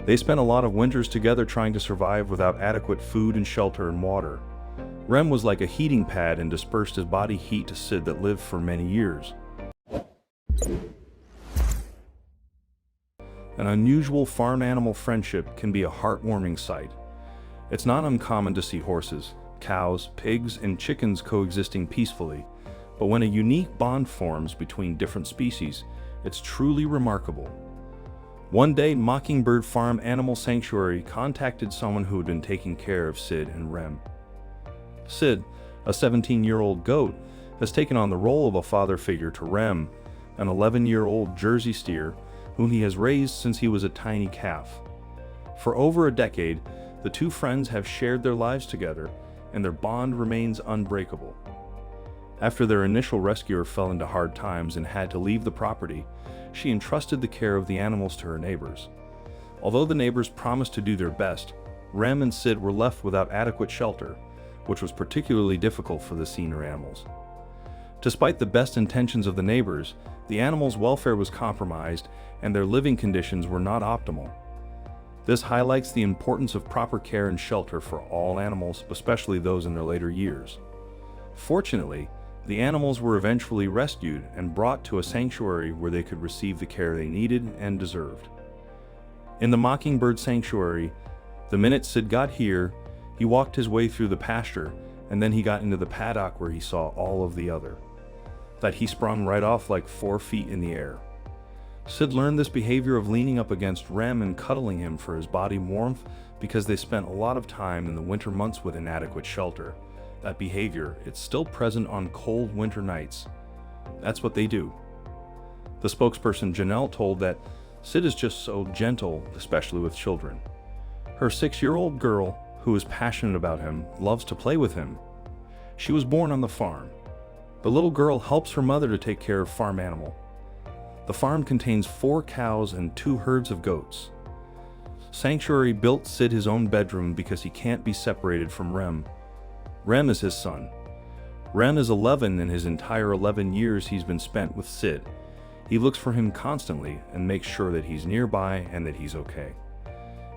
They spent a lot of winters together trying to survive without adequate food and shelter and water. Rem was like a heating pad and dispersed his body heat to Sid that lived for many years. An unusual farm animal friendship can be a heartwarming sight. It's not uncommon to see horses, cows, pigs, and chickens coexisting peacefully, but when a unique bond forms between different species, it's truly remarkable. One day, Mockingbird Farm Animal Sanctuary contacted someone who had been taking care of Sid and Rem. Sid, a 17-year-old goat, has taken on the role of a father figure to Rem, an 11-year-old Jersey steer whom he has raised since he was a tiny calf. For over a decade, the two friends have shared their lives together, and their bond remains unbreakable. After their initial rescuer fell into hard times and had to leave the property, she entrusted the care of the animals to her neighbors. Although the neighbors promised to do their best, Rem and Sid were left without adequate shelter, which was particularly difficult for the senior animals. Despite the best intentions of the neighbors, the animals' welfare was compromised and their living conditions were not optimal. This highlights the importance of proper care and shelter for all animals, especially those in their later years. Fortunately, the animals were eventually rescued and brought to a sanctuary where they could receive the care they needed and deserved. In the Mockingbird Sanctuary, the minute Sid got here, he walked his way through the pasture, and then he got into the paddock where he saw all of the other. That he sprung right off like 4 feet in the air. Sid learned this behavior of leaning up against Rem and cuddling him for his body warmth because they spent a lot of time in the winter months with inadequate shelter. That behavior, it's still present on cold winter nights. That's what they do. The spokesperson Janelle told that Sid is just so gentle, especially with children. Her 6-year-old girl, who is passionate about him, loves to play with him. She was born on the farm. The little girl helps her mother to take care of farm animal. The farm contains 4 cows and 2 herds of goats. Sanctuary built Sid his own bedroom because he can't be separated from Rem. Rem is his son. Rem is 11 and his entire 11 years he's been spent with Sid. He looks for him constantly and makes sure that he's nearby and that he's okay.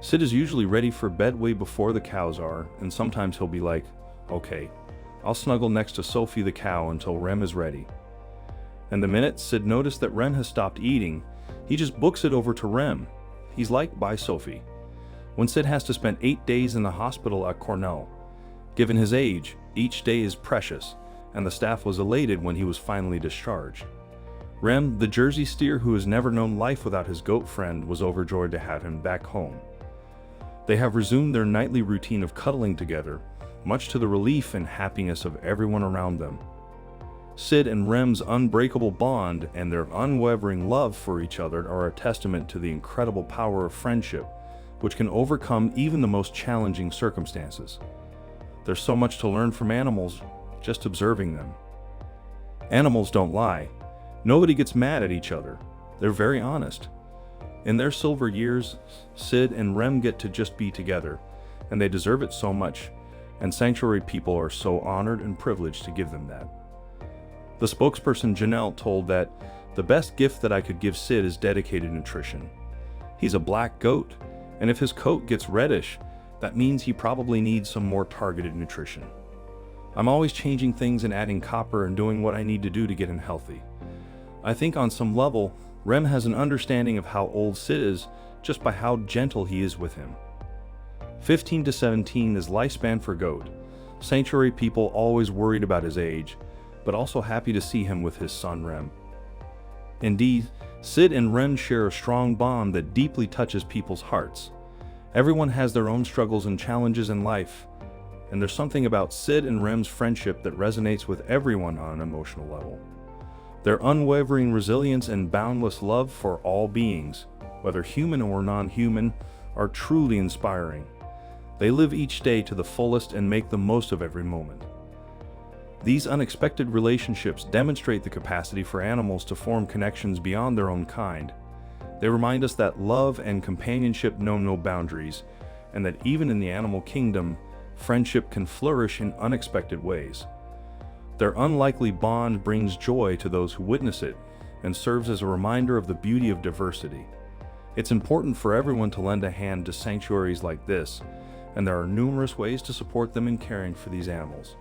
Sid is usually ready for bed way before the cows are, and sometimes he'll be like, okay, I'll snuggle next to Sophie the cow until Rem is ready. And the minute Sid noticed that Rem has stopped eating, he just books it over to Rem. He's like, bye Sophie. When Sid has to spend 8 days in the hospital at Cornell, given his age, each day is precious, and the staff was elated when he was finally discharged. Rem, the Jersey steer who has never known life without his goat friend, was overjoyed to have him back home. They have resumed their nightly routine of cuddling together, much to the relief and happiness of everyone around them. Sid and Rem's unbreakable bond and their unwavering love for each other are a testament to the incredible power of friendship, which can overcome even the most challenging circumstances. There's so much to learn from animals, just observing them. Animals don't lie. Nobody gets mad at each other. They're very honest. In their silver years, Sid and Rem get to just be together, and they deserve it so much, and sanctuary people are so honored and privileged to give them that. The spokesperson Janelle told that the best gift that I could give Sid is dedicated nutrition. He's a black goat, and if his coat gets reddish, that means he probably needs some more targeted nutrition. I'm always changing things and adding copper and doing what I need to do to get him healthy. I think on some level, Rem has an understanding of how old Sid is just by how gentle he is with him. 15 to 17 is lifespan for goat. Sanctuary people always worried about his age, but also happy to see him with his son Rem. Indeed, Sid and Rem share a strong bond that deeply touches people's hearts. Everyone has their own struggles and challenges in life, and there's something about Sid and Rem's friendship that resonates with everyone on an emotional level. Their unwavering resilience and boundless love for all beings, whether human or non-human, are truly inspiring. They live each day to the fullest and make the most of every moment. These unexpected relationships demonstrate the capacity for animals to form connections beyond their own kind. They remind us that love and companionship know no boundaries, and that even in the animal kingdom, friendship can flourish in unexpected ways. Their unlikely bond brings joy to those who witness it and serves as a reminder of the beauty of diversity. It's important for everyone to lend a hand to sanctuaries like this, and there are numerous ways to support them in caring for these animals.